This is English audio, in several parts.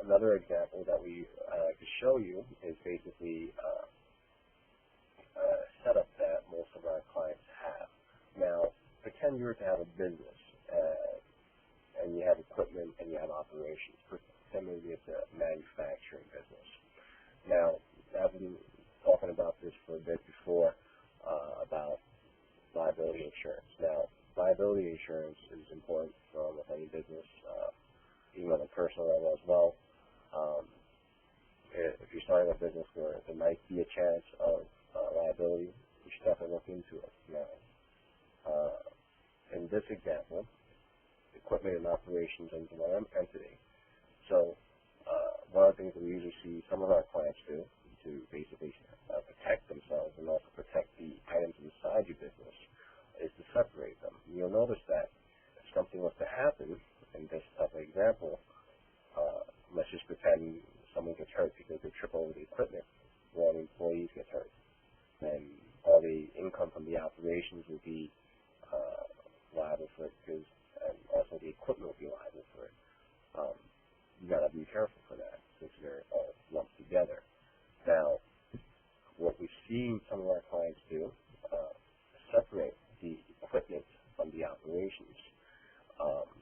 another example that we like to show you is basically a setup that most of our clients have. Now, pretend you were to have a business and you have equipment and you have operations. Pretend maybe it's a manufacturing business. Now, I've been talking about this for a bit before about liability insurance. Now, liability insurance is important for almost any business, even on a personal level as well. If you're starting a business where there might be a chance of liability, you should definitely look into it. Now, in this example, equipment and operations into one entity. So one of the things that we usually see some of our clients do to basically protect themselves and also protect the items inside your business is to separate them. You'll notice that if something was to happen in this type of example, let's just pretend someone gets hurt because they trip over the equipment, one of the employees gets hurt, and all the income from the operations will be liable for it, and also the equipment will be liable for it. You got to be careful for that since they're all lumped together. Now, what we've seen some of our clients do, separate the equipment from the operations.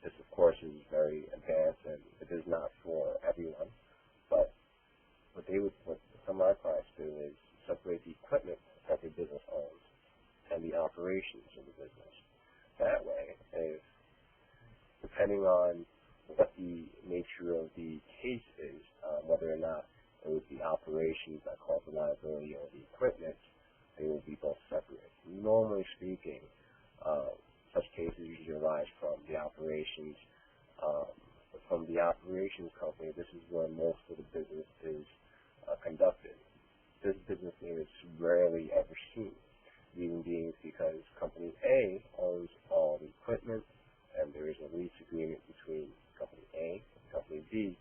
This, of course, is very advanced, and it is not for everyone. But what some of our clients do is separate the equipment that the business owns and the operations of the business. That way, depending on what the nature of the case is, whether or not it was the operations that caused the liability or the equipment, they will be both separate. Normally speaking, such cases usually arise from the operations. From the operations company, this is where most of the business is conducted. This business is rarely ever seen. Reason being because Company A owns all the equipment, and there is a lease agreement between Company A and Company B.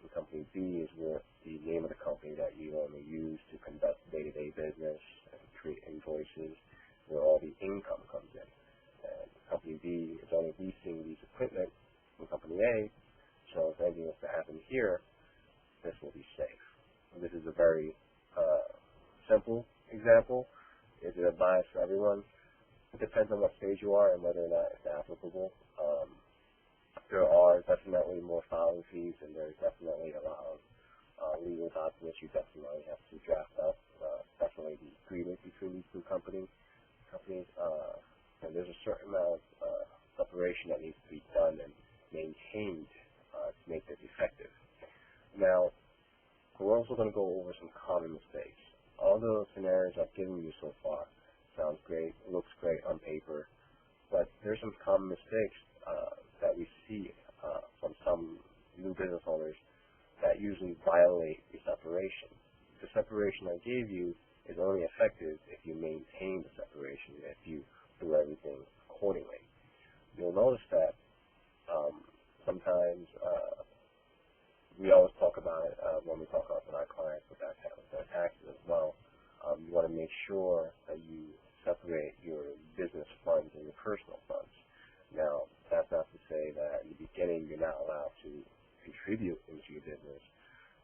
And Company B is where the name of the company that you only use to conduct day-to-day business and create invoices, where all the income comes in. And Company B is only leasing these equipment from Company A, so if anything was to happen here, this will be safe. And this is a very simple example. Is it advised for everyone? It depends on what stage you are and whether or not it's applicable. There are definitely more filing fees, and there's definitely a lot of legal documents you definitely have to draft up. Definitely the agreement between these two companies, and there's a certain amount of separation that needs to be done and maintained to make this effective. Now, we're also going to go over some common mistakes. All the scenarios I've given you so far sounds great, looks great on paper, but there's some common mistakes that we see from some new business owners that usually violate the separation. The separation I gave you is only effective if you maintain the separation, if you do everything accordingly. You'll notice that sometimes we always talk about it when we talk about with our clients with their taxes as well. You want to make sure that you separate your business funds and your personal funds. Now, that's not to say that in the beginning you're not allowed to contribute into your business.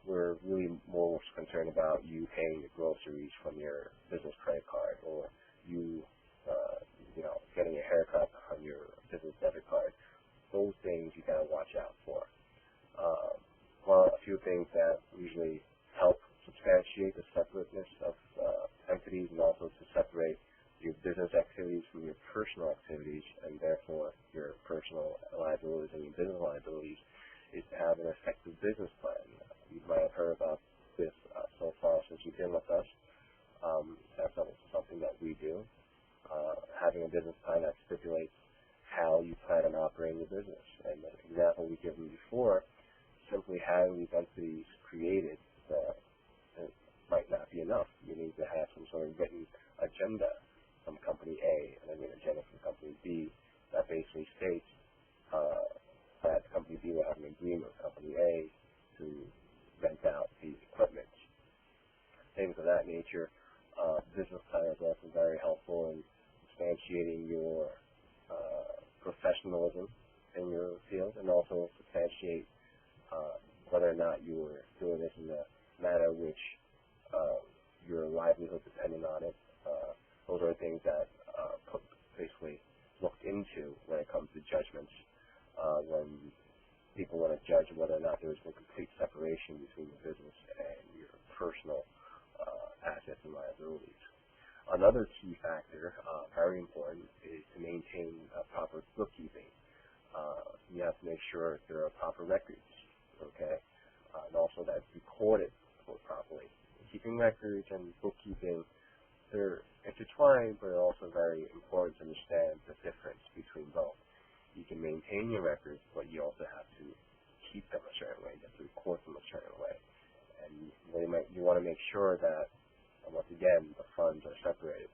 We're really more concerned about you paying your groceries from your business credit card, or you, getting a haircut on your business debit card. Those things you gotta watch out for. A few things that usually help substantiate the separateness of entities, and also to separate your business activities from your personal activities, and therefore your personal liabilities and your business liabilities, is to have an effective business plan. You might have heard about this so far since you've been with us. That's something that we do. Having a business plan that stipulates how you plan on operating your business. And the example we given before, simply having these entities created it might not be enough. You need to have some sort of written agenda from Company A and then an agenda from Company B that basically states that Company B will have an agreement with Company A to rent out the equipment. Things of that nature. Business plan is also very helpful in substantiating your professionalism in your field, and also substantiate whether or not you're doing this in a manner which your livelihood depending on it. Those are things that basically looked into when it comes to judgments. When people want to judge whether or not there's a complete separation between the business and your personal assets and liabilities. Another key factor, very important, is to maintain proper bookkeeping. You have to make sure there are proper records, okay, and also that's recorded properly. Keeping records and bookkeeping, they're intertwined, but they're also very important to understand the difference between both. You can maintain your records, but you also have to keep them a certain way. You have to record them a certain way. And you want to make sure that, once again, the funds are separated.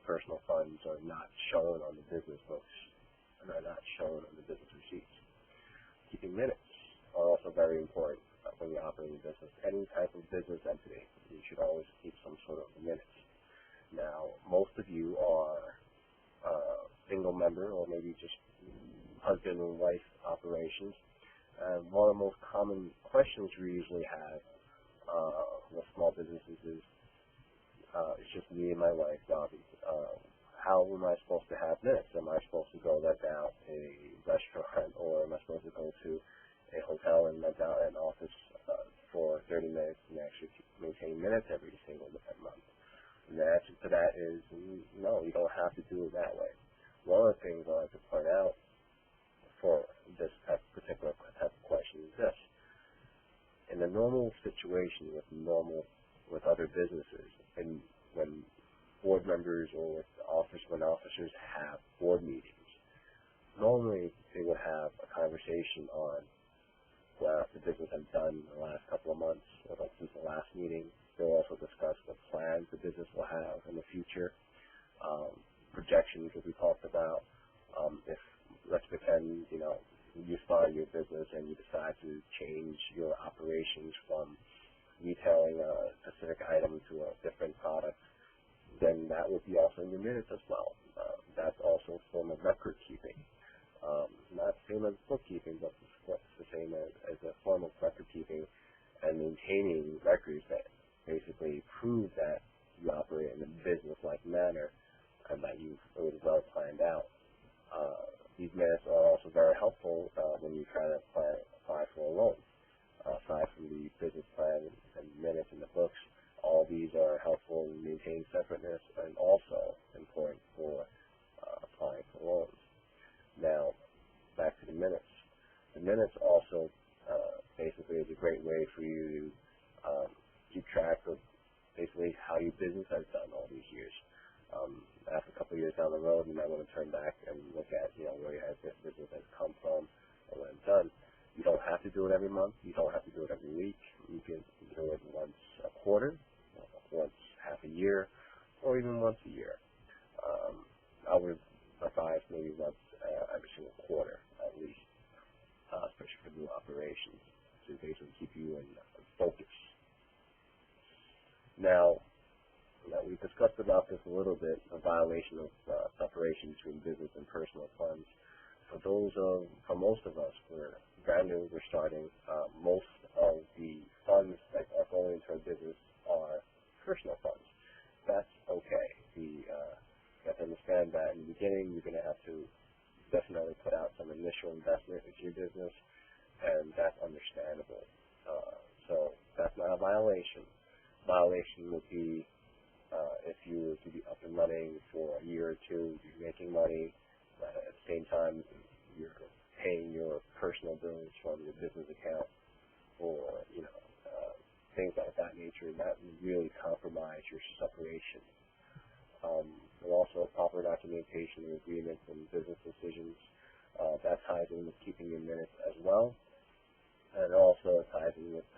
Personal funds are not shown on the business books and are not shown on the business receipts. Keeping minutes are also very important when you're operating a business. Any type of business entity, you should always keep some sort of minutes. Now, most of you are single member or maybe just husband and wife operations. One of the most common questions we usually have with small businesses is, it's just me and my wife, Bobby. How am I supposed to have minutes? Am I supposed to go rent out a restaurant, or am I supposed to go to a hotel and rent out an office for 30 minutes and actually maintain minutes every single month? And the answer to that is no, you don't have to do it that way. One of the things I like to point out for this particular type of question is this. In a normal situation with other businesses, and when board members or when officers have board meetings, normally they would have a conversation on what the business has done in the last couple of months, or since the last meeting. They'll also discuss what plans the business will have in the future, projections that we talked about. If, let's pretend, you start your business and you decide to change your operations from retailing a specific item to a different product, then that would be also in your minutes as well. That's also a form of record keeping. Not the same as bookkeeping, but it's the same as a form of record keeping and maintaining records that basically prove that you operate in a business-like manner and that you've already well planned out. These minutes are also very helpful when you try to apply for a loan. Aside from the business plan and minutes in the books, all these are helpful in maintaining separateness and also important for applying for loans. Now, back to the minutes. The minutes also basically is a great way for you to keep track of basically how your business has done all these years. After a couple of years down the road, you might want to turn back and look at where your business has come from and what it's done. You don't have to do it every month. You don't have to do it every week. You can do it once a quarter, once half a year, or even once a year. I would advise maybe once every single quarter at least, especially for new operations, to basically keep you in focus. Now, we discussed about this a little bit, a violation of separation between business and personal funds. For most of us, we're brand new, we're starting. Most of the funds that are going into our business are personal funds. That's okay. You have to understand that in the beginning, you're going to have to definitely put out some initial investment into your business, and that's understandable. So that's not a violation. Violation would be if you were to be up and running for a year or two, you're making money, at the same time you're paying your personal bills from your business account, or things like that nature, that would really compromise your separation. And also proper documentation of agreements and business decisions, that ties in with keeping your minutes as well, and it also ties in with